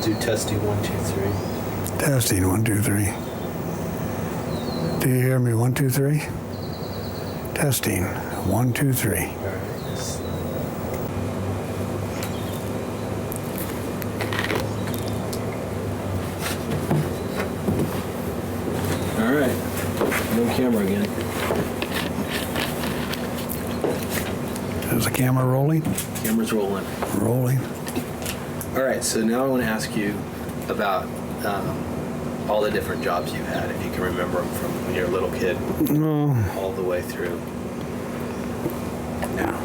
Do testing 1, 2, 3. Testing 1, 2, 3. Do you hear me? 1, 2, 3. Testing 1, 2, 3. All right. All right. No camera again. Is the camera rolling? Camera's rolling. Rolling. All right. So now I want to ask you about all the different jobs you've had, if you can remember them from when you're a little kid all the way through now.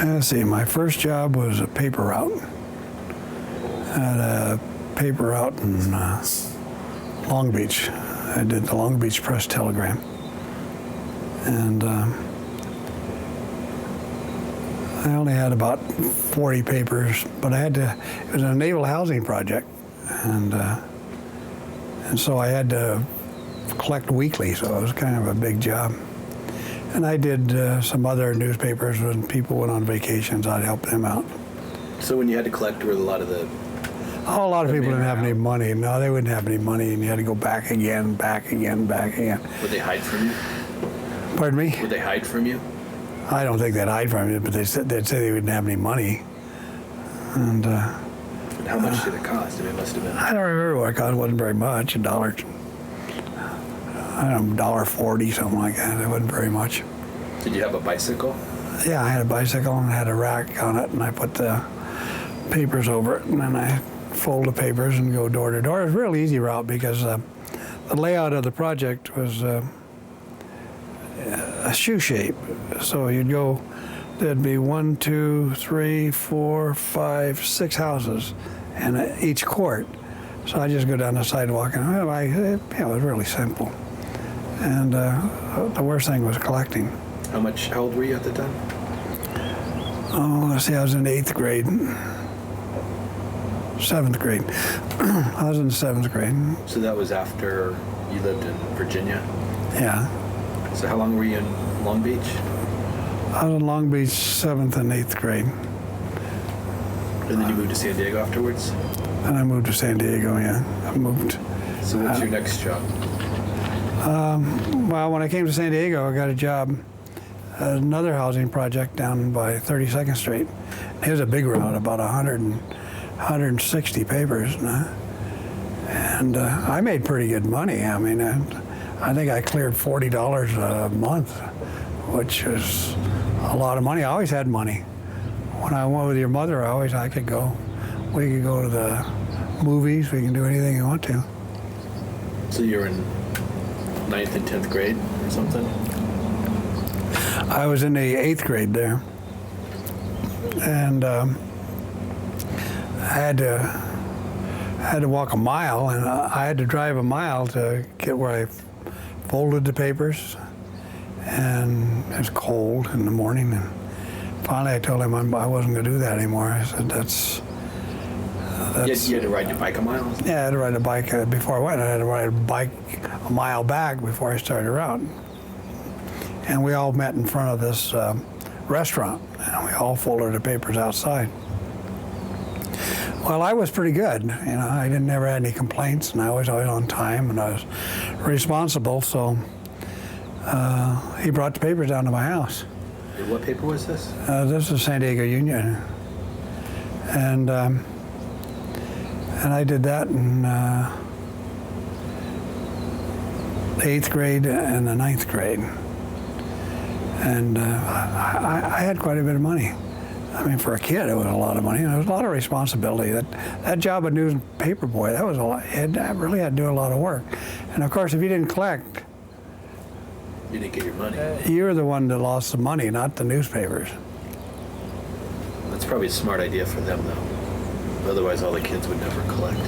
Let's see, my first job was a paper route. I had a paper route in Long Beach. I did the Long Beach Press Telegram. And I only had about 40 papers, but I had to, it was a naval housing project. And so I had to collect weekly, so it was kind of a big job. And I did some other newspapers when people went on vacations. I'd help them out. So when you had to collect, were a lot of the... Oh, a lot of people didn't have any money. No, they wouldn't have any money, and you had to go back again, back again, back again. Would they hide from you? Pardon me? Would they hide from you? I don't think they'd hide from you, but they'd say they wouldn't have any money. And How much did it cost? I mean, it must have been... I don't remember what it cost. It wasn't very much. $1, I don't know, $1.40, something like that. It wasn't very much. Did you have a bicycle? Yeah, I had a bicycle and I had a rack on it, and I put the papers over it, and then I fold the papers and go door to door. It was a real easy route because the layout of the project was a shoe shape. So you'd go, there'd be 1, 2, 3, 4, 5, 6 houses, and each court. So I just go down the sidewalk, and it was really simple. And the worst thing was collecting. How old were you at the time? Oh, let's see, I was in 8th grade. 7th grade. I was in 7th grade. So that was after you lived in Virginia? Yeah. So how long were you in Long Beach? I was in Long Beach 7th and 8th grade. And then you moved to San Diego afterwards? And I moved to San Diego, yeah. I moved. So what's your next job? Well, when I came to San Diego, I got a job at another housing project down by 32nd Street. It was a big route, about 160 papers. And I made pretty good money. I mean, I think I cleared $40 a month, which is a lot of money. I always had money. When I went with your mother, we could go to the movies, we can do anything you want to. So you were in 9th and 10th grade or something? I was in the 8th grade there. And I had to walk a mile, and I had to drive a mile to get where I folded the papers. And it was cold in the morning, and finally I told him I wasn't going to do that anymore. I said, that's You had to ride your bike a mile? Yeah, I had to ride a bike before I went. I had to ride a bike a mile back before I started out. And we all met in front of this restaurant, and we all folded the papers outside. Well, I was pretty good. I never had any complaints, and I was always on time, and I was responsible. So he brought the papers down to my house. What paper was this? This is San Diego Union, and I did that in the 8th grade and the 9th grade. And I had quite a bit of money. I mean, for a kid, it was a lot of money. And there was a lot of responsibility. That job of newspaper boy, that was a lot. I really had to do a lot of work. And of course, if you didn't collect, you didn't get your money. You were the one that lost the money, not the newspapers. That's probably a smart idea for them, though. Otherwise, all the kids would never collect.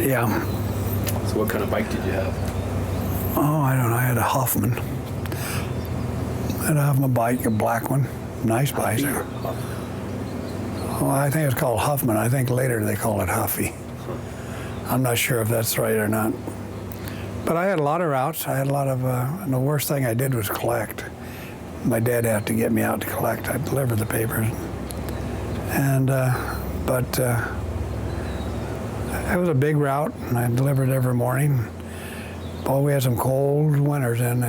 Yeah. So what kind of bike did you have? Oh, I don't know. I had a Huffman. I had a Huffman bike, a black one. Nice bicycle. Well, I think it's called Huffman. I think later they call it Huffy. I'm not sure if that's right or not. But I had a lot of routes. I had a lot of, and the worst thing I did was collect. My dad had to get me out to collect. I'd deliver the papers. And, but But it was a big route, and I delivered every morning. Boy, we had some cold winters in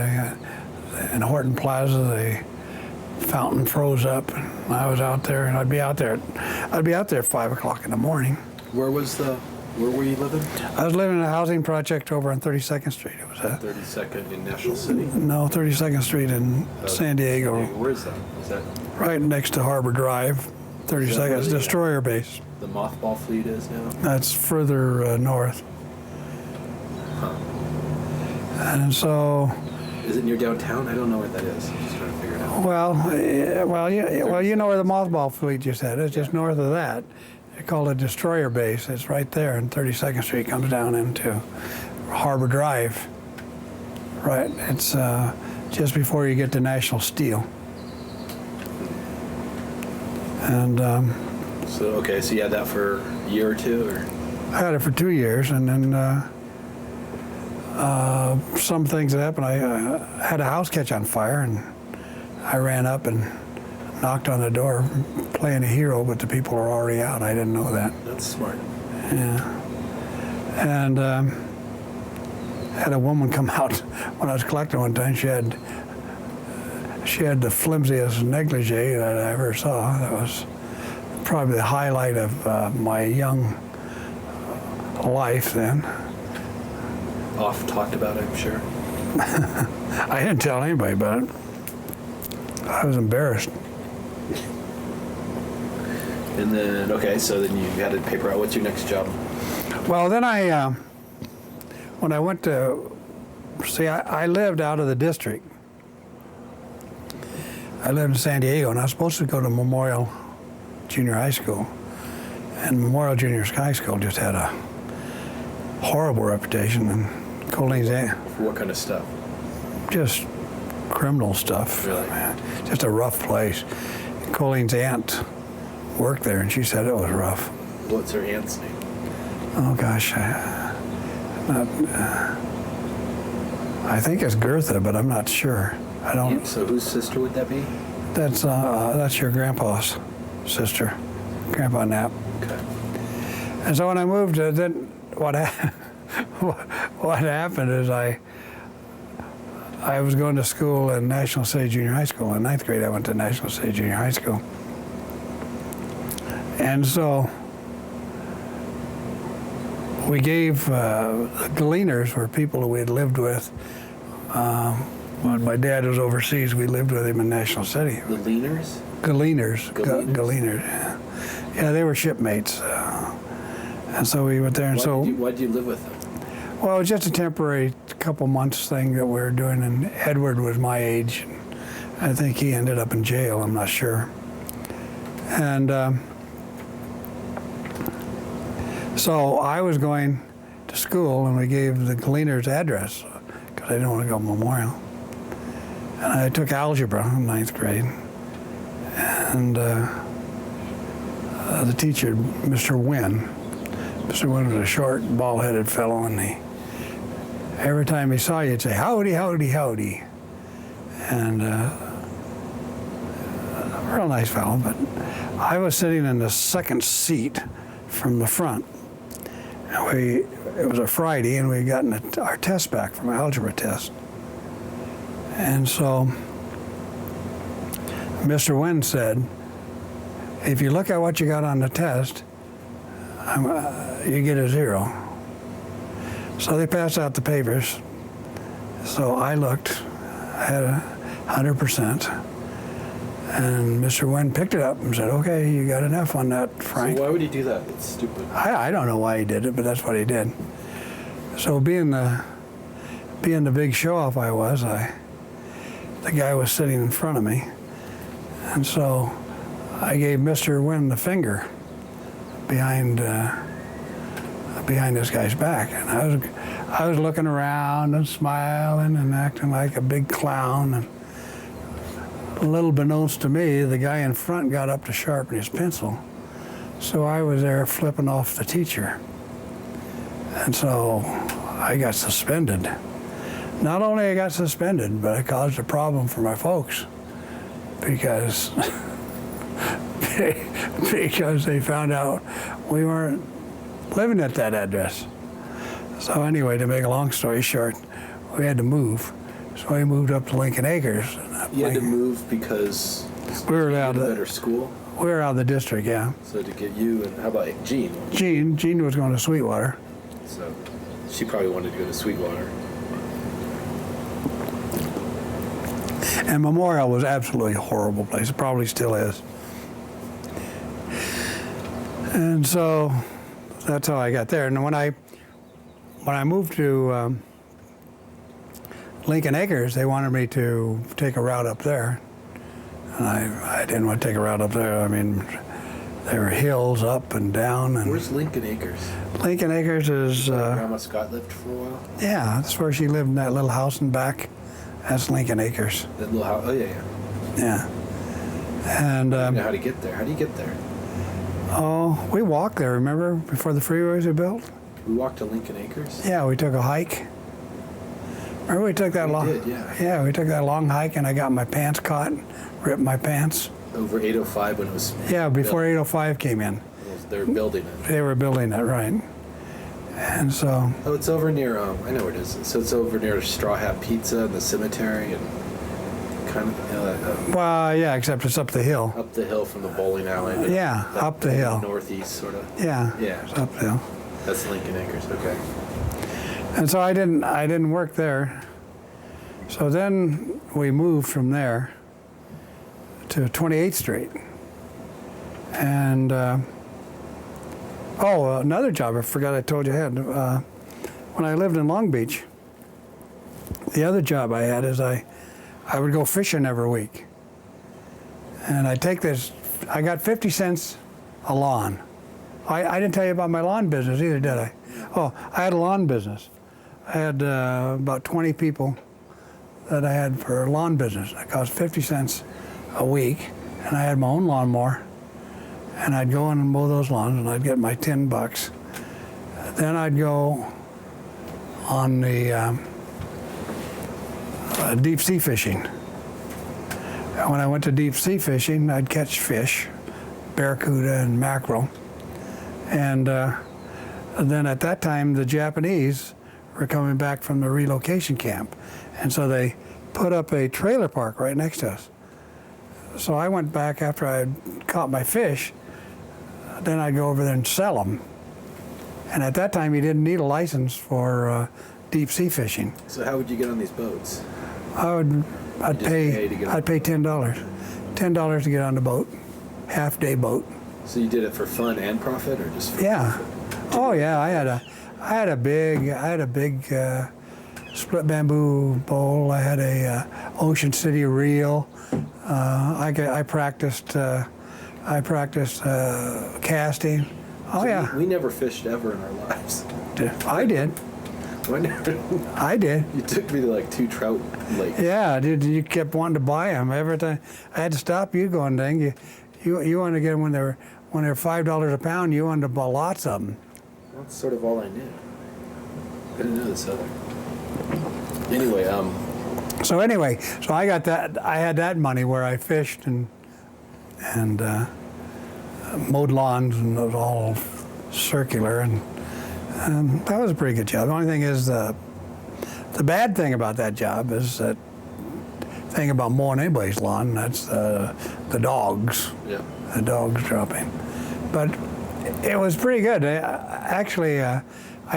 Horton Plaza. The fountain froze up, and I was out there, and I'd be out there at 5 o'clock in the morning. Where were you living? I was living in a housing project over on 32nd Street. It was 32nd in National City? No, 32nd Street in San Diego. Where is that? Is that Right next to Harbor Drive, 32nd, it's destroyer base. the mothball fleet is now? That's further north. Huh. And so, Is it near downtown? I don't know where that is. I'm just trying to figure it out. well, you know where the mothball fleet just had. It's just north of that. They call it destroyer base. It's right there, and 32nd Street comes down into Harbor Drive. Right, it's just before you get to National Steel. And So you had that for a year or two, or? I had it for 2 years, and then some things that happened. I had a house catch on fire, and I ran up and knocked on the door, playing a hero, but the people were already out. I didn't know that. That's smart. Yeah. And had a woman come out when I was collecting one time. She had the flimsiest negligee that I ever saw. That was probably the highlight of my young life then. Oft talked about, I'm sure. I didn't tell anybody about it. I was embarrassed. And then, so then you had to paper out. What's your next job? Well, then when I went to, I lived out of the district. I lived in San Diego, and I was supposed to go to Memorial Junior High School. And Memorial Junior High School just had a horrible reputation. And Colleen's aunt, For what kind of stuff? just criminal stuff. Really? Just a rough place. Colleen's aunt worked there, and she said it was rough. What's her aunt's name? Oh gosh, I think it's Gertha, but I'm not sure. I don't. So whose sister would that be? That's your grandpa's sister, Grandpa Knapp. Okay. And so when I moved, then what happened is I was going to school in National City Junior High School. In 9th grade, I went to National City Junior High School. And so we gave the Gleaners were people who we had lived with. When my dad was overseas, we lived with him in National City. The Leaners? Gleaners. Gleaners. Yeah, they were shipmates. And so we went there. And Why did you live with them? Well, it was just a temporary couple months thing that we were doing, and Edward was my age. I think he ended up in jail, I'm not sure. And so I was going to school, and we gave the Gleaners address, because I didn't want to go to Memorial. And I took algebra in 9th grade. And the teacher, Mr. Wynn was a short, bald-headed fellow, and every time he saw you, he'd say, "Howdy, howdy, howdy." And a real nice fellow, but I was sitting in the second seat from the front. And it was a Friday, and we had gotten our test back from our algebra test. And so Mr. Wynn said, "If you look at what you got on the test, you get a 0. So they passed out the papers. So I looked, I had 100%. And Mr. Wynn picked it up and said, "Okay, you got an F on that, Frank." So why would he do that? It's stupid. I don't know why he did it, but that's what he did. So being the big show-off I was, the guy was sitting in front of me. And so I gave Mr. Wynn the finger behind this guy's back, and I was looking around and smiling and acting like a big clown. And a little beknownst to me, the guy in front got up to sharpen his pencil, so I was there flipping off the teacher, and so I got suspended. Not only I got suspended, but I caused a problem for my folks, because because they found out we weren't living at that address. So anyway, to make a long story short, we had to move. So we moved up to Lincoln Acres. You had to move because We were you out had a of better school. we were out of the district, yeah. So to get you, and how about Jean? Jean was going to Sweetwater. So she probably wanted to go to Sweetwater. And Memorial was absolutely a horrible place. It probably still is. And so that's how I got there. And when I moved to Lincoln Acres, they wanted me to take a route up there. And I didn't want to take a route up there. I mean, there were hills up and down. And Where's Lincoln Acres? Lincoln Acres is, Grandma Scott lived for a while. yeah, that's where she lived in that little house in back. That's Lincoln Acres. That little house. Oh yeah, yeah. Yeah. And I know how to get there. How do you get there? oh, we walked there, remember, before the freeways were built? We walked to Lincoln Acres. Yeah, we took a hike. Remember we took that We long? did, yeah. Yeah, we took that long hike, and I got my pants caught, ripped my pants. Over 805 when it was. Yeah, before built. 805 came in, They were building it. they were building it, right? And so, Oh, it's over near. I know where it is. So it's over near Straw Hat Pizza and the cemetery, and kind of well, yeah, except it's up the hill. up the hill from the bowling alley. Yeah, That up the hill. Northeast, sort of. Yeah, Yeah. it's up the hill. That's Lincoln Acres. Okay. And so I didn't work there. So then we moved from there to 28th Street. And another job I forgot I told you I had. When I lived in Long Beach, the other job I had is I would go fishing every week. And I take this, I got 50 cents a lawn. I didn't tell you about my lawn business either, did I? Oh, I had a lawn business. I had about 20 people that I had for a lawn business. It cost 50 cents a week, and I had my own lawnmower. And I'd go in and mow those lawns, and I'd get my $10. Then I'd go on the deep sea fishing. And when I went to deep sea fishing, I'd catch fish, barracuda and mackerel. And then at that time, the Japanese were coming back from the relocation camp. And so they put up a trailer park right next to us. So I went back after I had caught my fish. Then I'd go over there and sell them. And at that time, you didn't need a license for deep sea fishing. So how would you get on these boats? I'd just pay to get on I'd pay $10, $10 to get on the boat, half-day boat. So you did it for fun and profit, or just for Yeah. profit? Oh yeah, I had a big split bamboo bowl. I had a Ocean City reel. I practiced casting. Oh So yeah, We never fished ever in our lives. I did. I never. I did. You took me to like 2 trout lakes. Yeah, dude, you kept wanting to buy them every time. I had to stop you going, dang, you wanted to get them when they're $5 a pound. You wanted to buy lots of them. That's sort of all I knew. I didn't know this other. Anyway, So I got that. I had that money where I fished and mowed lawns, and it was all circular, and that was a pretty good job. The only thing is the bad thing about that job is that thing about mowing anybody's lawn. That's the dogs. yeah. The dogs dropping. But it was pretty good. I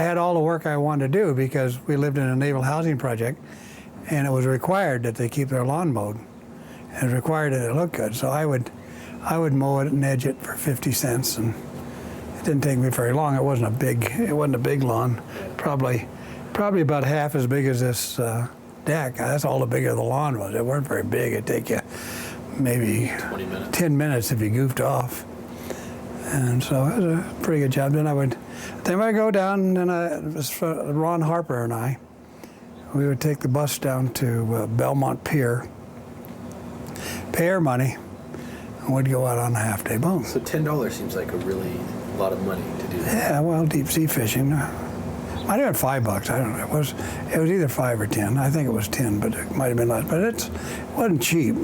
had all the work I wanted to do because we lived in a naval housing project, and it was required that they keep their lawn mowed. And it was required that it look good. So I would mow it and edge it for 50 cents, and it didn't take me very long. It wasn't a big lawn. Probably about half as big as this deck. That's all the bigger the lawn was. It weren't very big. It'd take you maybe 20 minutes. 10 minutes if you goofed off. And so it was a pretty good job. Then I'd go down, and it was Ron Harper and I. We would take the bus down to Belmont Pier, pay our money, and we'd go out on a half-day boat. So $10 seems like a really lot of money to do that. Yeah, well, deep sea fishing. Might have been $5. I don't know. It was either 5 or 10. I think it was 10, but it might have been less. But it wasn't cheap.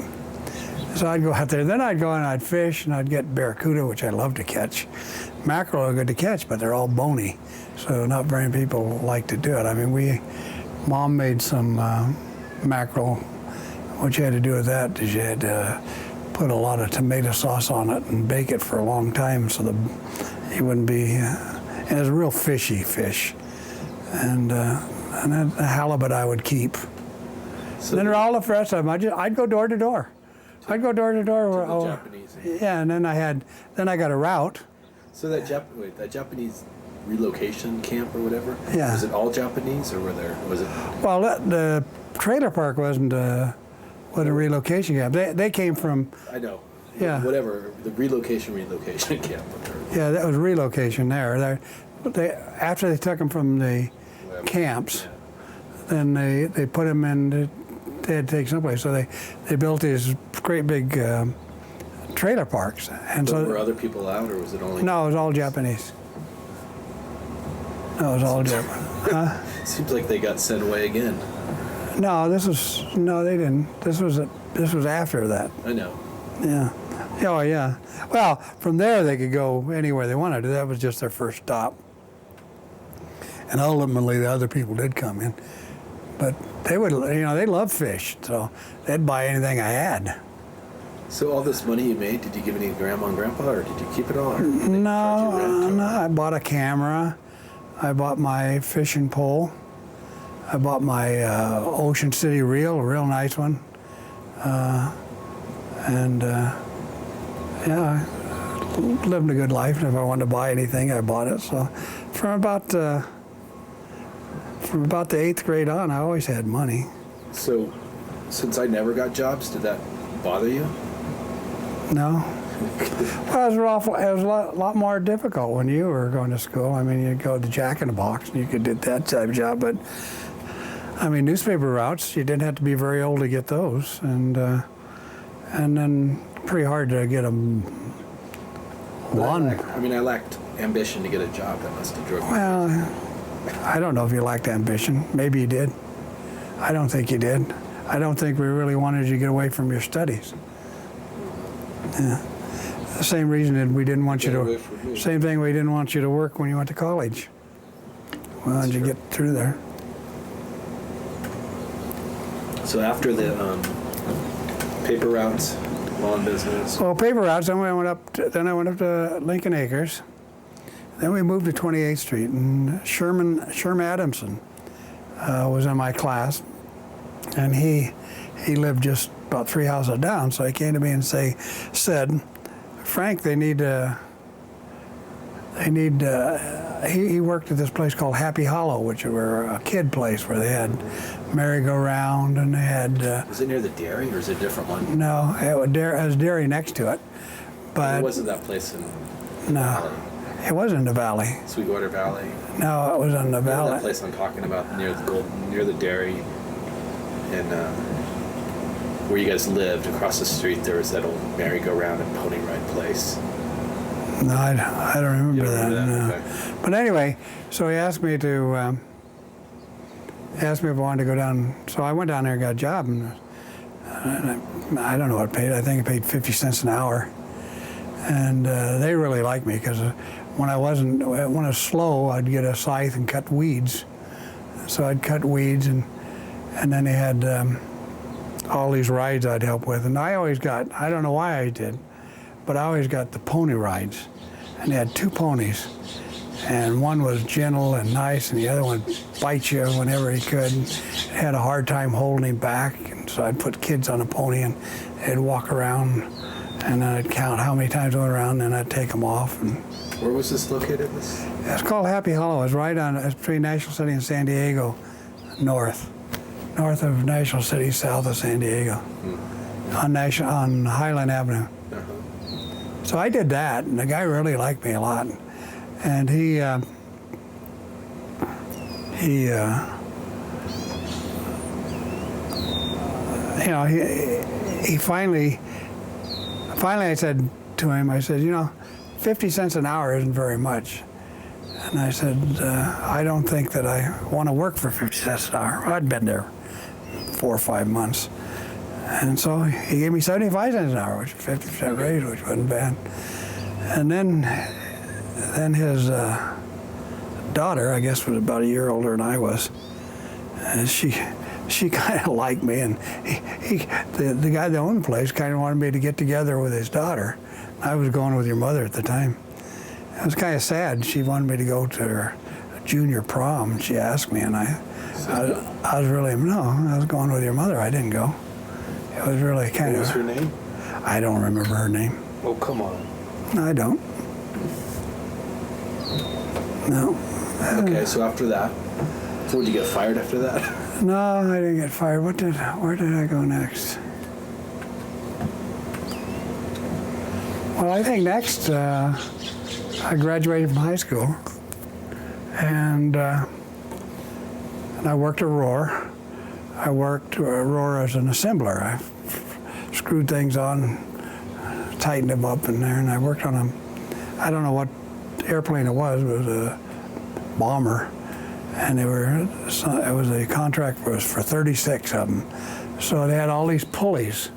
So I'd go out there. Then I'd go and I'd fish, and I'd get barracuda, which I love to catch. Mackerel are good to catch, but they're all bony, so not very many people like to do it. I mean, Mom made some mackerel. What you had to do with that is you had to put a lot of tomato sauce on it and bake it for a long time, so it wouldn't be. And it was a real fishy fish, and then the halibut I would keep. So Then all the rest of them, I'd go door to door. I'd go door to door. the Japanese. Yeah, and then I got a route. So that Japanese relocation camp or whatever. Yeah. Was it all Japanese, or was it? Well, the trailer park wasn't a relocation camp. They came from. I know. Yeah. Whatever, the relocation camp. Yeah, that was relocation there. After they took them from the camps, then they put them in. They had to take someplace, so they built these great big trailer parks. And So so were other people out, or was it only? no, it was all Japanese. No, it was all Japanese. Seems like they got sent away again. No, they didn't. This was after that. I know. Yeah. Oh, yeah. Well, from there they could go anywhere they wanted. That was just their first stop. And ultimately, the other people did come in, but they would, they loved fish, so they'd buy anything I had. So all this money you made, did you give any to Grandma and Grandpa, or did you keep it all? Or did they charge you No, rent, or- no. I bought a camera. I bought my fishing pole. I bought my Ocean City reel, a real nice one. Yeah, living a good life. If I wanted to buy anything, I bought it. So from about the 8th grade on, I always had money. So, since I never got jobs, did that bother you? No. Well, it was a lot more difficult when you were going to school. I mean, you'd go to Jack in the Box and you could do that type of job. But, I mean, newspaper routes, you didn't have to be very old to get those. And then pretty hard to get them. I lacked ambition to get a job. That must have drove me. Well, I don't know if you lacked ambition. Maybe you did. I don't think you did. I don't think we really wanted you to get away from your studies. Yeah. The same reason that we didn't want you Get away from to, me. same thing we didn't want you to work when you went to college. We wanted you to get through there. So after the paper routes, lawn business. Well, paper routes, then I went up to Lincoln Acres. Then we moved to 28th Street, and Sherman Adamson was in my class, and he lived just about 3 houses down. So he came to me and said, Frank, he worked at this place called Happy Hollow, which were a kid place where they had merry-go-round and they had. Is it near the dairy, or is it a different one? No, it was dairy next to it, but It wasn't that place in no, Valley, it wasn't in the valley. Sweetwater Valley. No, it was in the Remember that valley. place I'm talking about near the dairy, and where you guys lived across the street. There was that old merry-go-round and pony ride place. No, I don't remember You don't that. remember that? No. Okay. But anyway, so he asked me if I wanted to go down. So I went down there and got a job, and I don't know what it paid. I think it paid 50 cents an hour, and they really liked me because when I was slow, I'd get a scythe and cut weeds. So I'd cut weeds, and then they had all these rides I'd help with, and I don't know why I did, but I always got the pony rides, and they had 2 ponies. And one was gentle and nice, and the other one bite you whenever he could. And had a hard time holding him back, and so I'd put kids on a pony, and they'd walk around, and then I'd count how many times I went around, and then I'd take them off. And Where was this located? it's called Happy Hollow. It's it's between National City and San Diego, north of National City, south of San Diego, on Highland Avenue. Uh-huh. So I did that, and the guy really liked me a lot. And he finally I said to him, 50 cents an hour isn't very much. And I said, I don't think that I want to work for 50 cents an hour. I'd been there 4 or 5 months. And so he gave me 75 cents an hour, which is 50% raise, which wasn't bad. And then his daughter, I guess, was about a year older than I was, and she kind of liked me, and the guy that owned the place kind of wanted me to get together with his daughter. I was going with your mother at the time. It was kind of sad. She wanted me to go to her junior prom. She asked me, and I was really, no, I was going with your mother. I didn't go. It was really kind of. What was her name? I don't remember her name. Oh, come on. No, I don't. No. Okay, so after that, so would you get fired after that? No, I didn't get fired. Where did I go next? Well, I think next I graduated from high school, and I worked at Roar. I worked at Roar as an assembler. I screwed things on, tightened them up in there, and I worked on them. I don't know what airplane it was a bomber, and it was a contract for 36 of them. So they had all these pulleys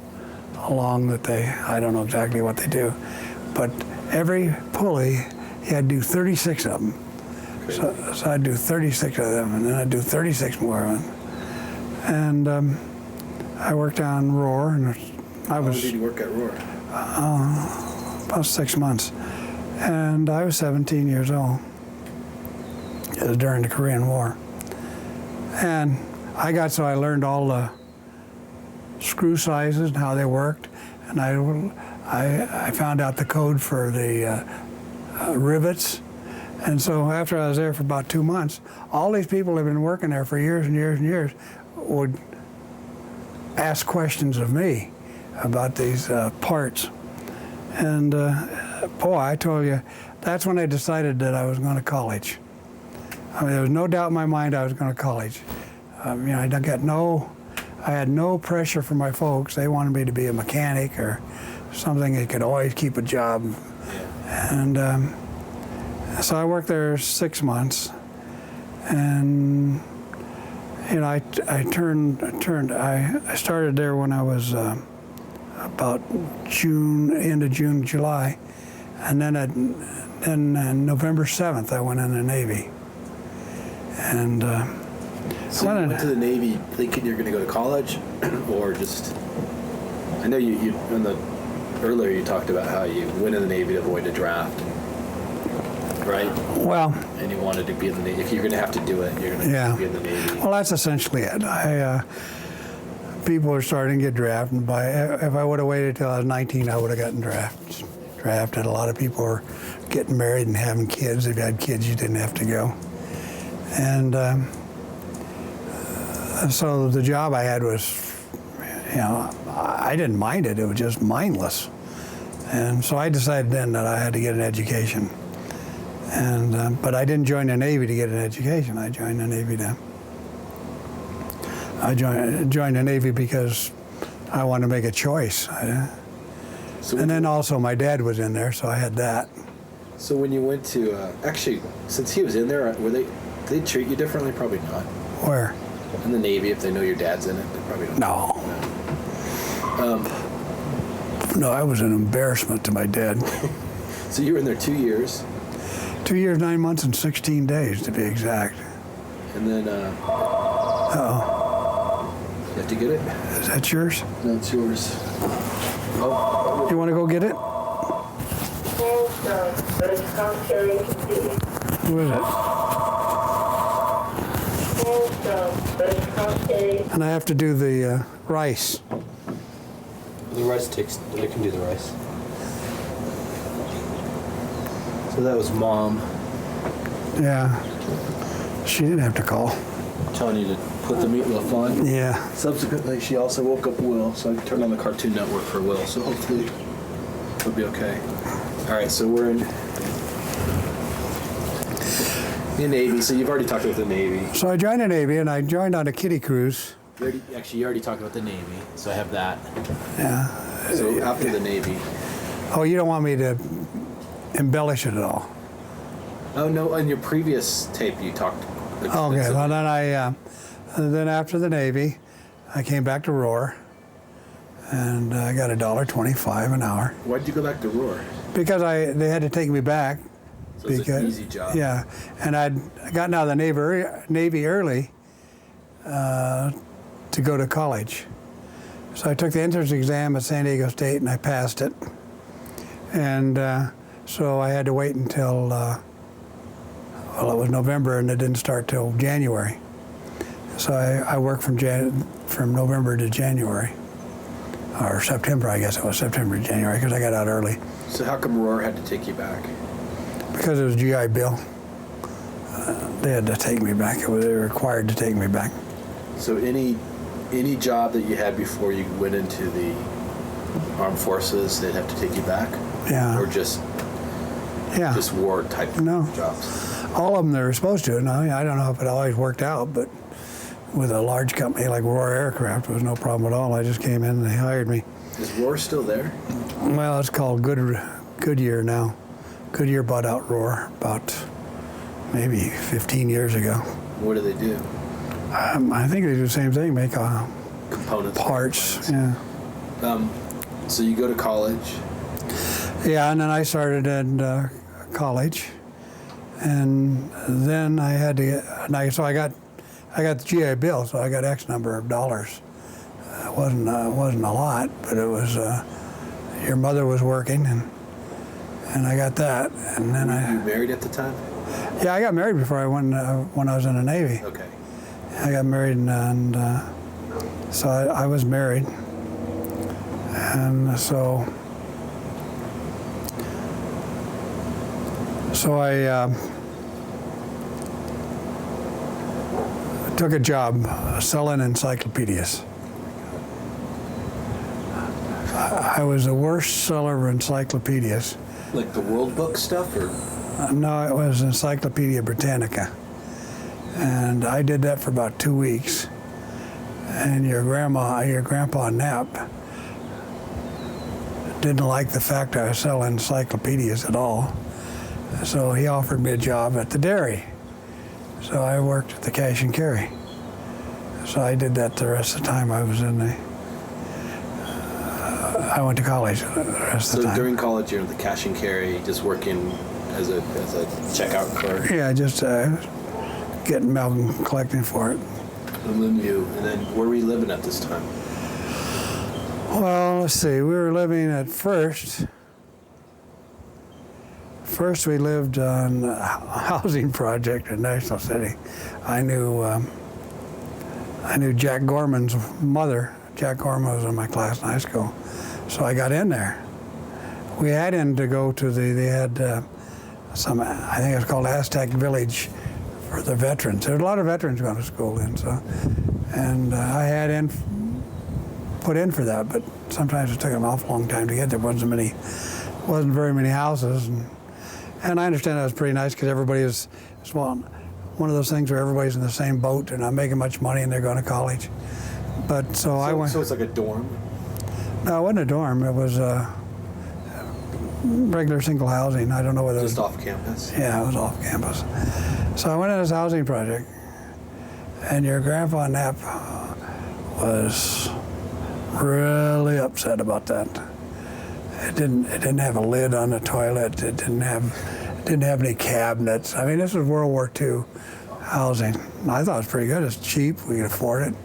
along that I don't know exactly what they do, but every pulley, you had to do 36 of them. So I'd do 36 of them, and then I'd do 36 more of them. And I worked on Roar, and I was. How long did you work at Roar? About 6 months. And I was 17 years old. It was during the Korean War. And I learned all the screw sizes and how they worked. And I found out the code for the rivets. And so after I was there for about 2 months, all these people have been working there for years and years and years would ask questions of me about these parts. And boy, I told you, that's when I decided that I was going to college. I mean, there was no doubt in my mind I was going to college. I had no pressure from my folks. They wanted me to be a mechanic or something that could always keep a job. And so I worked there 6 months, and I started there when I was about end of June, July, and then November 7th I went in the Navy. And so you went to the Navy thinking you're going to go to college, or just? I know you earlier you talked about how you went in the Navy to avoid a draft, right? Well, and you wanted to be in the Navy. If you're going to have to do it, you're going to be in the Navy. Well, that's essentially it. People are starting to get drafted. If I would have waited till I was 19, I would have gotten drafted. A lot of people are getting married and having kids. If you had kids, you didn't have to go. And so the job I had was, I didn't mind it. It was just mindless. And so I decided then that I had to get an education. And but I didn't join the Navy to get an education. I joined the Navy joined the Navy because I wanted to make a choice. And then also my dad was in there, so I had that. So when you went to, actually, since he was in there, did they treat you differently? Probably not. Where? In the Navy, if they know your dad's in it, they probably don't. No. No, I was an embarrassment to my dad. So you were in there 2 years? 2 years, 9 months, and 16 days, to be exact. And then, Uh-oh. You have to get it? Is that yours? No, it's yours. Oh. You want to go get it? Who is it? And I have to do the rice. The rice takes, they can do the rice. So that was Mom. Yeah. She didn't have to call. Telling you to put the meatloaf on. Yeah. Subsequently, she also woke up Will, so I turned on the Cartoon Network for Will, so hopefully it'll be okay. All right, so we're in the Navy, so you've already talked about the Navy. So I joined the Navy, and I joined on a kiddie cruise. You already talked about the Navy, so I have that. Yeah. So after the Navy. Oh, you don't want me to embellish it at all? Oh, no, on your previous tape you talked. Okay, well then then after the Navy, I came back to Roar, and I got $1.25 an hour Why did you go back to Roar? because they had to take me back. So it's an easy job. Yeah, and I'd gotten out of the Navy early to go to college. So I took the entrance exam at San Diego State and I passed it. And so I had to wait until, well, it was November and it didn't start till January. So I worked from November to January. Or September, I guess it was September to January, because I got out early. So how come Roar had to take you back? Because it was GI Bill. They had to take me back. They were required to take me back. So any job that you had before you went into the armed forces, they'd have to take you back? Yeah. Or just war type jobs? All of them they were supposed to. And I don't know if it always worked out, but with a large company like Roar Aircraft, it was no problem at all. I just came in and they hired me. Is Roar still there? Well, it's called Goodyear now. Goodyear bought out Roar about maybe 15 years ago. What do they do? I think they do the same thing, make Components. parts. Yeah. So you go to college. Yeah, and then I started in college, and then I had to get. So I got the GI Bill, so I got X number of dollars. It wasn't a lot, but it was. Your mother was working, and I got that, and then Were you married at the time? Yeah, I got married before I went when I was in the Navy. Okay. I got married, and so I was married, and so I took a job selling encyclopedias. I was the worst seller of encyclopedias. Like the World Book stuff, or? No, it was Encyclopedia Britannica. And I did that for about 2 weeks. And your grandpa Knapp didn't like the fact I was selling encyclopedias at all. So he offered me a job at the dairy. So I worked at the cash and carry. So I did that the rest of the time I was in the... I went to college the rest of the time. So during college, you're at the cash and carry, just working as a checkout clerk. Yeah, just getting milk and collecting for it. And then where were you living at this time? Well, let's see. We were living at first. First, we lived on a housing project in National City. I knew Jack Gorman's mother. Jack Gorman was in my class in high school, so I got in there. We had in to go to they had some, I think it was called Aztec Village for the veterans. There were a lot of veterans going to school in, and I had put in for that, but sometimes it took an awful long time to get there. Wasn't very many houses, and I understand that was pretty nice because everybody is one of those things where everybody's in the same boat. They're not making much money and they're going to college. But so I went. So it's like a dorm? No, it wasn't a dorm. It was regular single housing. I don't know whether Just off campus? Yeah, it was off campus. So I went in this housing project, and your grandpa Knapp was really upset about that. It didn't have a lid on the toilet. It didn't have any cabinets. I mean, this was World War II housing. I thought it was pretty good. It's cheap. We could afford it.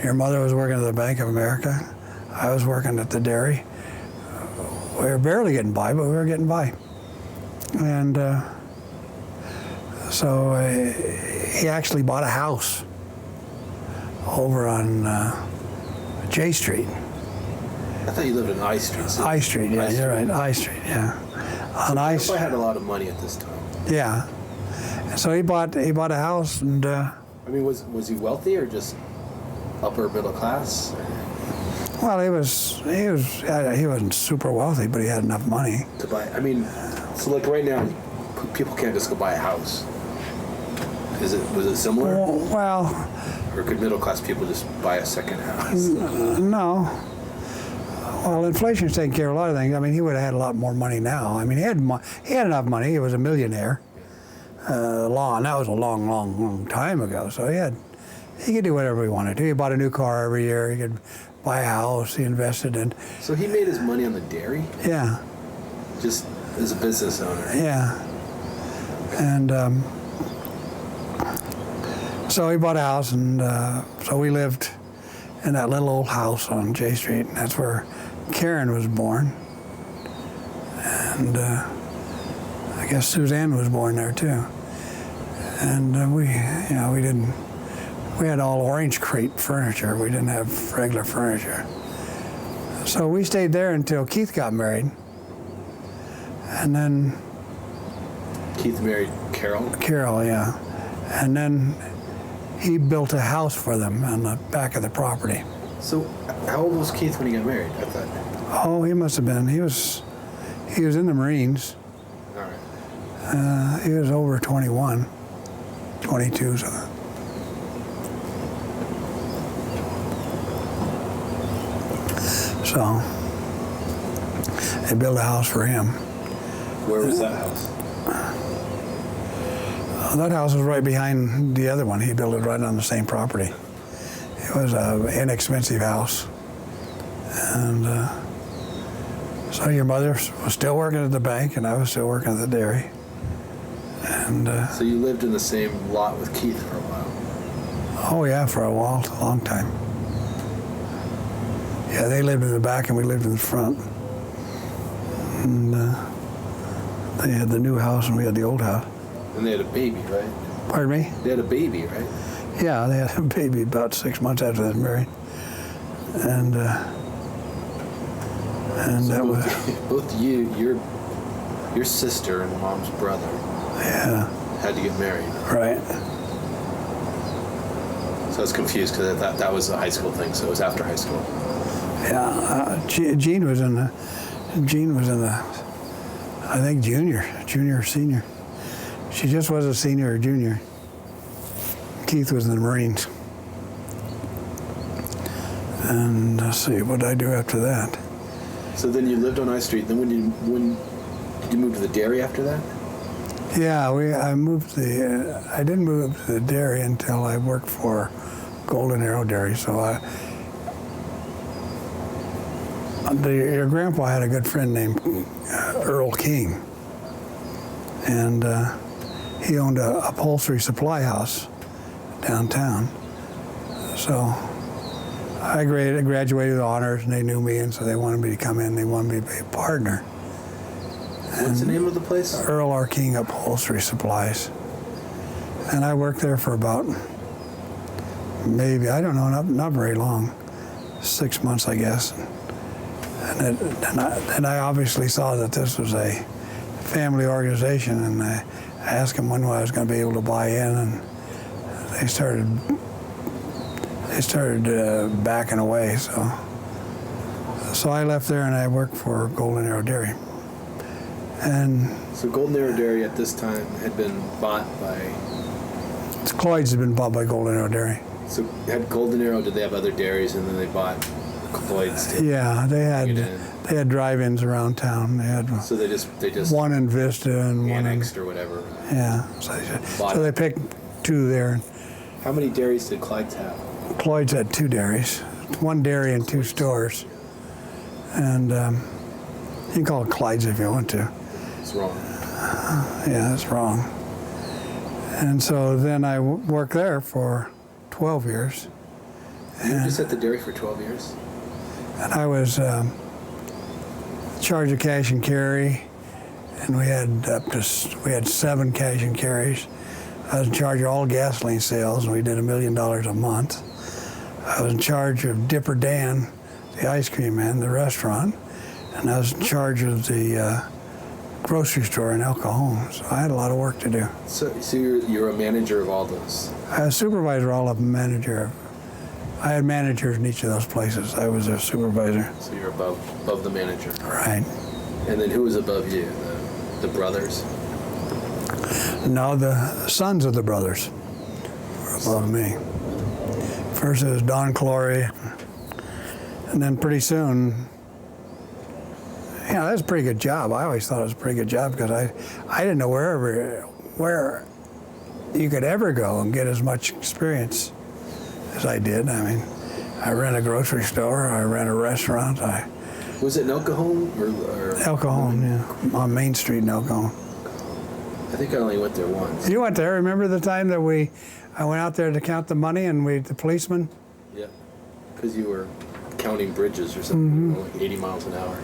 Your mother was working at the Bank of America. I was working at the dairy. We were barely getting by, but we were getting by. And so he actually bought a house over on J Street. I thought you lived in I Street. So I Street, yeah, you're right. I Street, yeah. On I Street. I had a lot of money at this time. Yeah. So he bought a house, and I mean, was he wealthy or just upper middle class? Well, he wasn't super wealthy, but he had enough money to buy. I mean, so like right now, people can't just go buy a house. Was it similar? Well, or could middle class people just buy a second house? No. Well, inflation's taking care of a lot of things. I mean, he would have had a lot more money now. I mean, he had enough money. He was a millionaire. That was a long time ago. So he could do whatever he wanted to. He bought a new car every year. He could buy a house. He invested in, So he made his money on the dairy, yeah, just as a business owner. yeah. And so he bought a house, and so we lived in that little old house on J Street, and that's where Karen was born. And I guess Suzanne was born there too. And we had all orange crate furniture. We didn't have regular furniture. So we stayed there until Keith got married. And then Keith married Carol. Carol, yeah. And then he built a house for them on the back of the property. So how old was Keith when he got married? I thought. Oh, he must have been. He was in the Marines. All right. He was over 21, 22. So they built a house for him. Where was that house? That house was right behind the other one. He built it right on the same property. It was an inexpensive house. And so your mother was still working at the bank, and I was still working at the dairy. And So you lived in the same lot with Keith for a while. oh yeah, for a while, a long time. Yeah, they lived in the back and we lived in the front. And they had the new house and we had the old house. And they had a baby, right? Pardon me? They had a baby, right? Yeah, they had a baby about 6 months after they were married. And So that was, both you, your sister and mom's brother yeah, had to get married. right. So I was confused because I thought that was a high school thing, so it was after high school. Yeah, Jean was in the, I think junior or senior. She just was a senior or junior. Keith was in the Marines. And let's see, what did I do after that? So then you lived on I Street. Then when did you move to the dairy after that? Yeah, I didn't move to the dairy until I worked for Golden Arrow Dairy. So your grandpa had a good friend named Earl King, and he owned a upholstery supply house downtown. So I graduated with honors, and they knew me, and so they wanted me to come in. They wanted me to be a partner. What's the name of the place? Earl R. King Upholstery Supplies. And I worked there for about, maybe, I don't know, not very long, 6 months, I guess. And I obviously saw that this was a family organization, and I asked them when I was going to be able to buy in, and they started backing away. So I left there and I worked for Golden Arrow Dairy. And So Golden Arrow Dairy at this time had been bought by. Cloyd's had been bought by Golden Arrow Dairy. So had Golden Arrow? Did they have other dairies, and then they bought Cloyd's? To Yeah, they bring it in? had drive-ins around town. They had So they just one in Vista and one in, annexed or whatever. yeah. Bought So it. they picked two there. How many dairies did Clyde's have? Cloyd's had two dairies, one dairy and two stores. And you can call it Clyde's if you want to. It's wrong. Yeah, that's wrong. And so then I worked there for 12 years. You were just at the dairy for 12 years. And I was in charge of cash and carry, and we had 7 cash and carries. I was in charge of all gasoline sales, and we did $1 million a month. I was in charge of Dipper Dan, the ice cream man, the restaurant, and I was in charge of the grocery store in El Cajon. So I had a lot of work to do. So you're a manager of all those. I was supervisor, all of them, manager. I had managers in each of those places. I was a supervisor. So you're above the manager. Right. And then who was above you? The brothers? No, the sons of the brothers were above me. First it was Don Clory, and then pretty soon, that was a pretty good job. I always thought it was a pretty good job because I didn't know where you could ever go and get as much experience as I did. I mean, I ran a grocery store. I ran a restaurant. Was it in El Cajon or El Cajon, yeah, on Main Street in El Cajon. I think I only went there once. You went there. Remember the time that I went out there to count the money, and the policeman. Yeah, because you were counting bridges or something, like 80 miles an hour.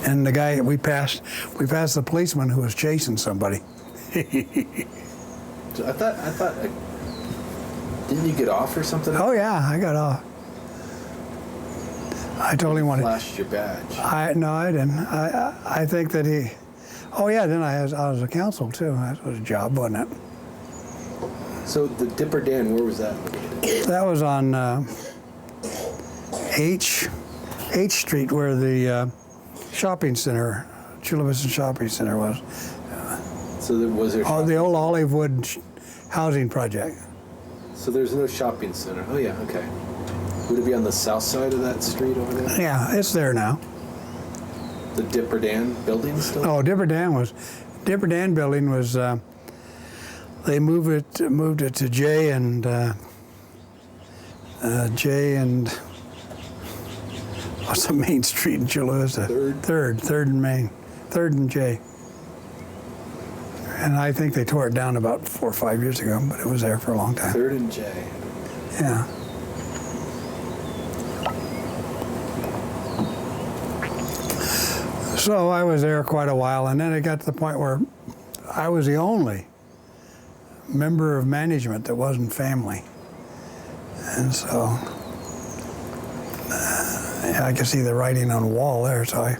And the guy we passed the policeman who was chasing somebody. So I thought, didn't you get off or something? Oh yeah, I got off. I totally wanted. Flashed your badge. No, I didn't. I think that he. Oh yeah, then I was a counsel too. That was a job, wasn't it? So the Dipper Dan, where was that located? That was on H Street, where the shopping center, Chula Vista Shopping Center was. So was there? Oh, the old Olivewood housing project. So there's no shopping center. Oh yeah, okay. Would it be on the south side of that street over there? Yeah, it's there now. The Dipper Dan building still? Oh, Dipper Dan building was. They moved it to J and what's the main street in Chula Vista? Third and Main, Third and J. And I think they tore it down about 4 or 5 years ago, but it was there for a long time. Third and J. Yeah. So I was there quite a while, and then it got to the point where I was the only member of management that wasn't family. And so I could see the writing on the wall there. So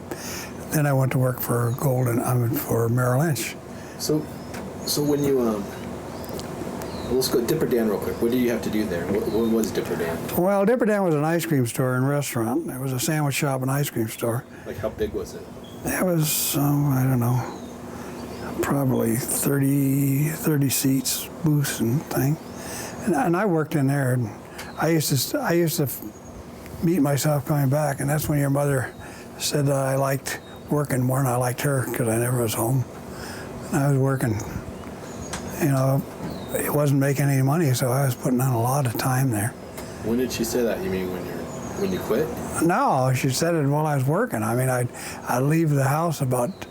then I went to work for for Merrill Lynch. So when you let's go Dipper Dan real quick. What did you have to do there? What was Dipper Dan? Well, Dipper Dan was an ice cream store and restaurant. It was a sandwich shop and ice cream store. Like how big was it? It was, I don't know, probably 30 seats, booths and thing. And I worked in there, and I used to meet myself coming back, and that's when your mother said that I liked working more than I liked her because I never was home. And I was working, it wasn't making any money, so I was putting on a lot of time there. When did she say that? You mean when you quit? No, she said it while I was working. I mean, I'd leave the house about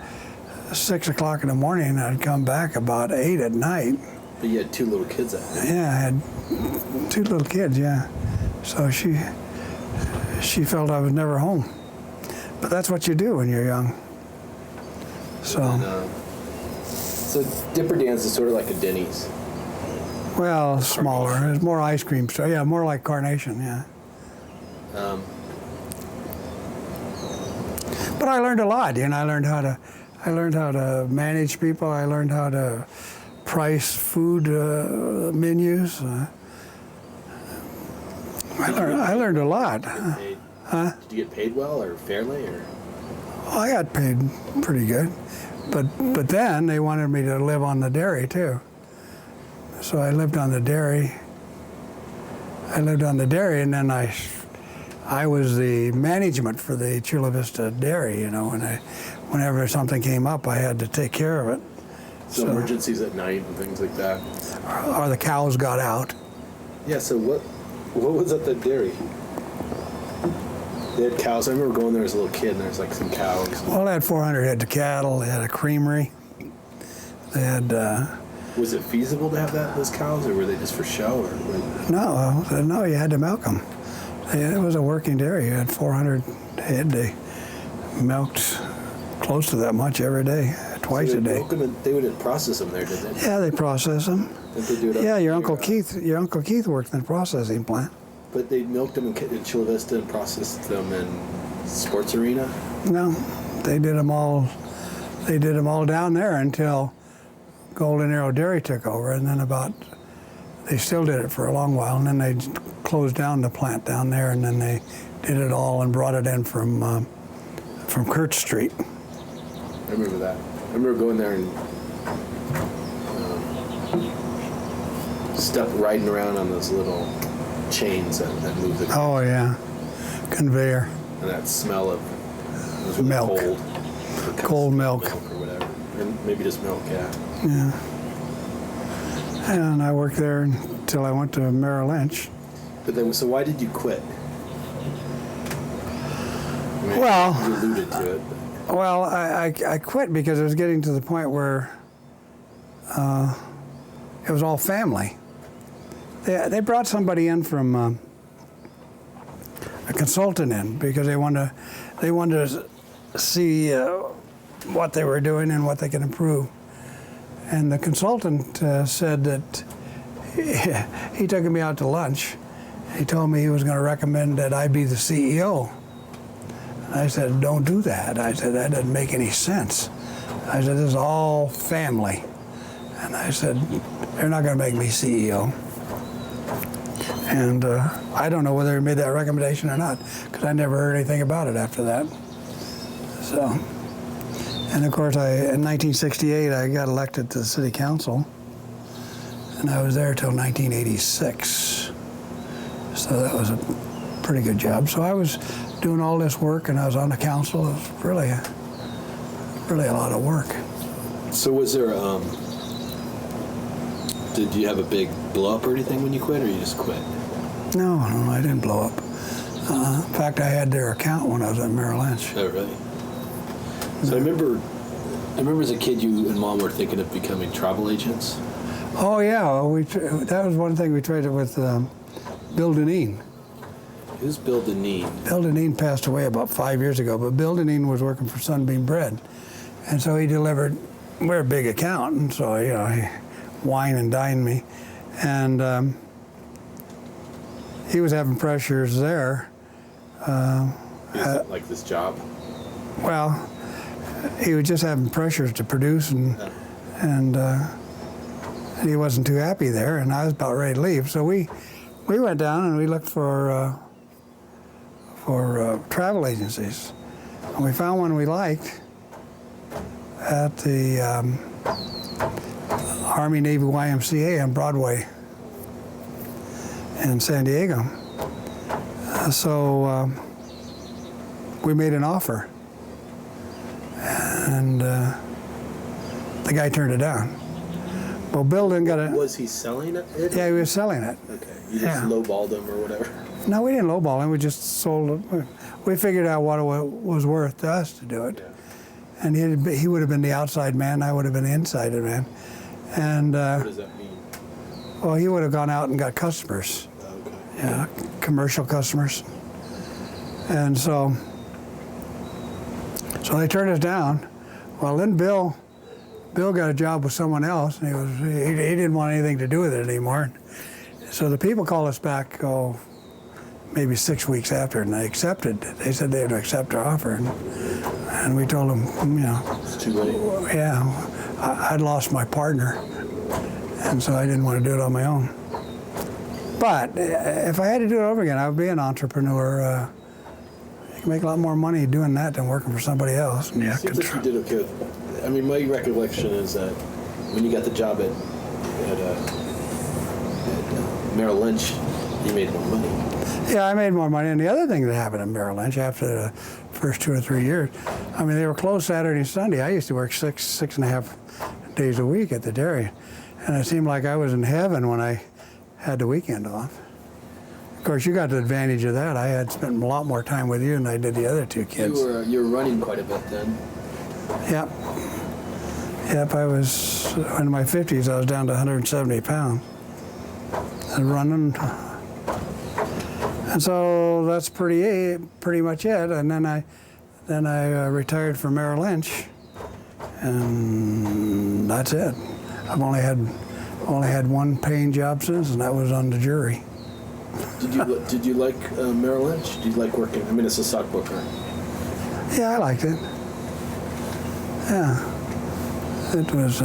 6 o'clock in the morning, and I'd come back about 8 at night. But you had 2 little kids at home. Yeah, I had 2 little kids, yeah. So she felt I was never home. But that's what you do when you're young. So Dipper Dan's is sort of like a Denny's. Well, smaller. It's more ice cream store. Yeah, more like Carnation, yeah. But I learned a lot, I learned how to manage people. I learned how to price food menus. I learned a lot. Huh? Did you get paid well or fairly or? Well, I got paid pretty good, but then they wanted me to live on the dairy too. So I lived on the dairy. And then I was the management for the Chula Vista dairy, whenever something came up, I had to take care of it. So emergencies at night and things like that? Or the cows got out. Yeah, so what was at the dairy? They had cows. I remember going there as a little kid, and there's like some cows. Well, they had 400 head of cattle. They had a creamery. They had... Was it feasible to have those cows, or were they just for show? Or No, you had to milk them. It was a working dairy. You had 400 head. They milked close to that much every day, twice a day. They wouldn't process them there, did they? Yeah, they process them. Did they do it? Yeah, your Uncle Keith worked in the processing plant. But they milked them in Chula Vista and processed them in Sports Arena? No, they did them all. They did them all down there until Golden Arrow Dairy took over, and then they still did it for a long while, and then they closed down the plant down there, and then they did it all and brought it in from Kurt Street. I remember that. I remember going there and riding around on those little chains that move the. Oh yeah, conveyor. And that smell of really milk. Cold milk. Or whatever, or maybe just milk. Yeah. Yeah. And I worked there until I went to Merrill Lynch. But then, so why did you quit? I mean, Well, you alluded to it. Well, I quit because it was getting to the point where it was all family. They brought somebody in from a consultant in because they wanted to see what they were doing and what they could improve. And the consultant said that he took me out to lunch. He told me he was going to recommend that I be the CEO. I said, don't do that. I said, that doesn't make any sense. I said, this is all family. And I said, they're not going to make me CEO. And I don't know whether he made that recommendation or not, because I never heard anything about it after that. So, and of course, in 1968, I got elected to the city council, and I was there till 1986. So that was a pretty good job. So I was doing all this work, and I was on the council. It was really a lot of work. So was there, did you have a big blow up or anything when you quit, or you just quit? No, I didn't blow up. In fact, I had their account when I was at Merrill Lynch. Oh, really? So I remember as a kid, you and Mom were thinking of becoming travel agents. Oh yeah, that was one thing we tried it with Bill Deneen. Who's Bill Deneen? Bill Deneen passed away about 5 years ago, but Bill Deneen was working for Sunbeam Bread, and so he delivered. We're a big account, and so he wine and dined me, and he was having pressures there. Is it like this job? Well, he was just having pressures to produce, and he wasn't too happy there, and I was about ready to leave. So we went down and we looked for travel agencies, and we found one we liked at the Army Navy YMCA on Broadway in San Diego. So we made an offer, and the guy turned it down. Well, Bill didn't get it. Was he selling it? Yeah, he was selling it. Okay. You just lowballed him or whatever. No, we didn't lowball him. We just sold it. We figured out what it was worth to us to do it. Yeah. And he would have been the outside man. I would have been the inside man. And What does that mean? well, he would have gone out and got customers. Okay. Yeah, commercial customers. And so they turned us down. Well, then Bill got a job with someone else, and he didn't want anything to do with it anymore. So the people called us back, maybe 6 weeks after, and they accepted. They said they would accept our offer, and we told them, It's too late. yeah, I'd lost my partner, and so I didn't want to do it on my own. But if I had to do it over again, I would be an entrepreneur. You can make a lot more money doing that than working for somebody else. And Seems like you did okay with, I mean, my recollection is that when you got the job at Merrill Lynch, you made more money. Yeah, I made more money. And the other thing that happened at Merrill Lynch after the first 2 or 3 years, I mean, they were closed Saturday and Sunday. I used to work six and a half days a week at the dairy. And it seemed like I was in heaven when I had the weekend off. Of course, you got the advantage of that. I had spent a lot more time with you than I did the other two kids. You were running quite a bit then. Yep. I was, in my 50s, I was down to 170 pounds. And running. And so that's pretty much it. And then I retired from Merrill Lynch, and that's it. I've only had one paying job since, and that was on the jury. Did you like Merrill Lynch? Did you like working? I mean, it's a stockbroker. Yeah, I liked it. Yeah, it was.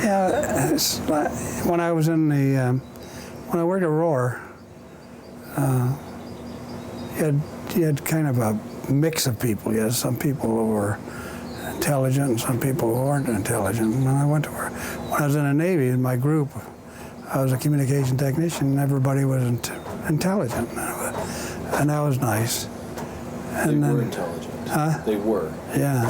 Yeah, it's like when I was in the when I worked at Roar, you had kind of a mix of people. You had some people who were intelligent and some people who weren't intelligent. And when I went to work, when I was in the Navy, in my group, I was a communication technician, and everybody was intelligent, and that was nice. And They were intelligent. Huh? They were. Yeah.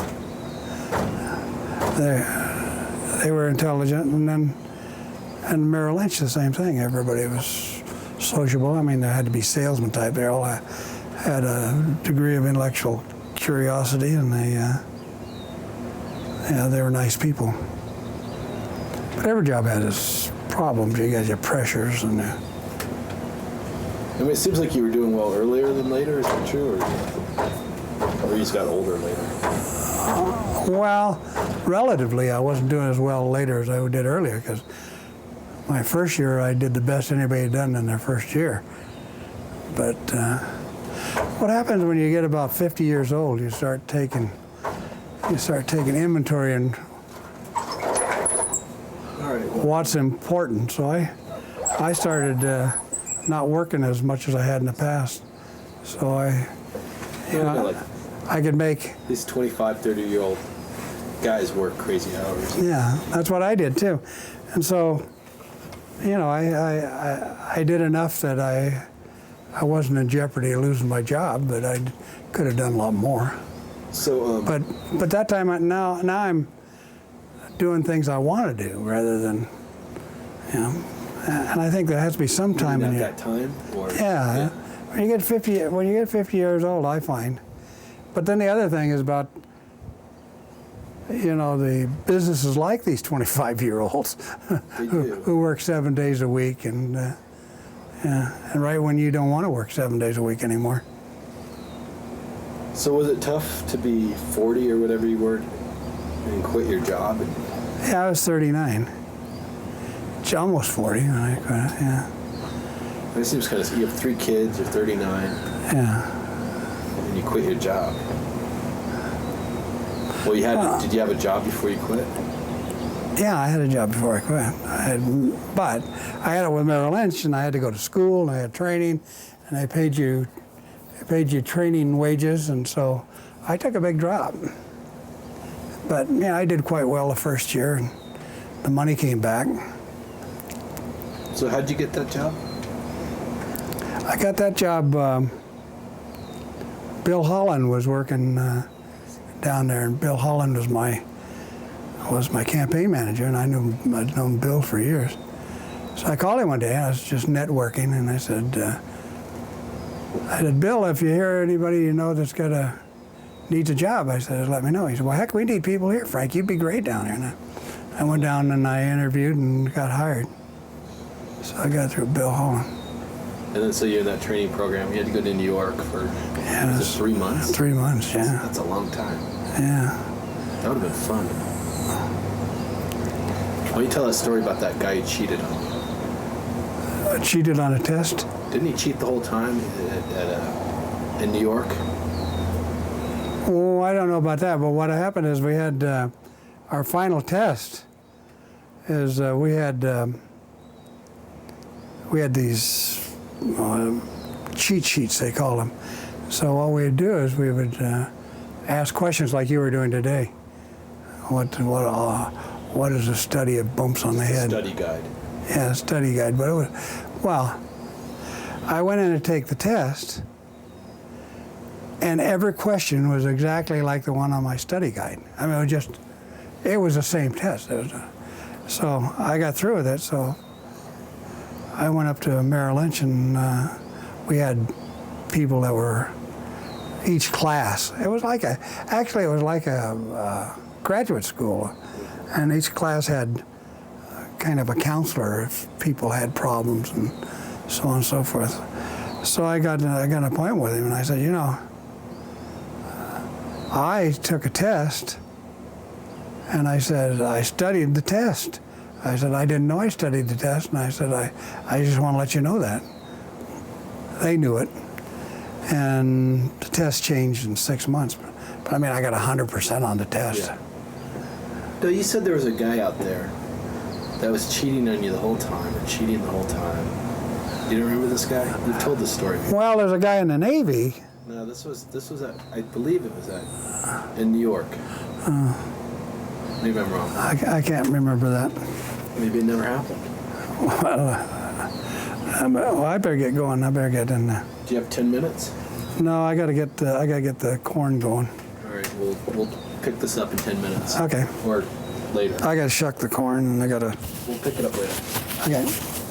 They were intelligent, and then And Merrill Lynch, the same thing. Everybody was sociable. I mean, there had to be salesman type. They all had a degree of intellectual curiosity, and they were nice people. But every job had its problems. You got your pressures and. I mean, it seems like you were doing well earlier than later. Is that true, or you just got older later? Well, relatively, I wasn't doing as well later as I did earlier, because my first year I did the best anybody had done in their first year. But what happens when you get about 50 years old? You start taking inventory and what's important. So I started not working as much as I had in the past. So I could make. These 25, 30-year-old guys work crazy hours. Yeah, that's what I did too. And so, I did enough that I wasn't in jeopardy of losing my job, but I could have done a lot more. So, but that time now I'm doing things I want to do rather than, and I think there has to be some time in that time. Or, yeah. When you get 50 years old, I find. But then the other thing is about, the businesses like these 25-year-olds who work 7 days a week, and right when you don't want to work 7 days a week anymore. So was it tough to be 40 or whatever you were and quit your job? Yeah, I was 39. Almost 40 when I quit, yeah. It seems kind of, you have 3 kids, you're 39. Yeah. And you quit your job. Well, did you have a job before you quit? Yeah, I had a job before I quit. But I had it with Merrill Lynch, and I had to go to school, and I had training, and they paid you training wages, and so I took a big drop. But I did quite well the first year, and the money came back. So how'd you get that job? I got that job. Bill Holland was working down there, and Bill Holland was my campaign manager, and I'd known Bill for years. So I called him one day, and I was just networking, and I said, Bill, if you hear anybody you know that's needs a job, I said, let me know. He said, well, heck, we need people here, Frank. You'd be great down there. And I went down and I interviewed and got hired. So I got through Bill Holland. And then so you're in that training program. You had to go to New York for 3 months? 3 months, yeah. That's a long time. Yeah. That would have been fun. Why don't you tell that story about that guy you cheated on? Cheated on a test? Didn't he cheat the whole time in New York? Oh, I don't know about that, but what happened is we had our final test is we had these cheat sheets, they call them. So all we'd do is we would ask questions like you were doing today. What is a study of bumps on the head? Study guide. Yeah, study guide. But it was, I went in to take the test, and every question was exactly like the one on my study guide. I mean, it was the same test. So I got through with it. So I went up to Merrill Lynch, and we had people that were each class. It was like a graduate school, and each class had kind of a counselor if people had problems and so on and so forth. So I got an appointment with him, and I said, I took a test, and I said, I studied the test. I said, I didn't know I studied the test, and I said, I just want to let you know that. They knew it, and the test changed in 6 months. But I mean, I got 100% on the test. Yeah. No, you said there was a guy out there that was cheating on you the whole time, or cheating the whole time. You don't remember this guy? You've told this story before. Well, there's a guy in the Navy. No, this was I believe it was in New York. Maybe I'm wrong. I can't remember that. Maybe it never happened. Well, I better get going. I better get in there. Do you have 10 minutes? No, I gotta get the corn going. All right, we'll pick this up in 10 minutes. Okay. Or later. I gotta shuck the corn, and We'll pick it up later. Okay.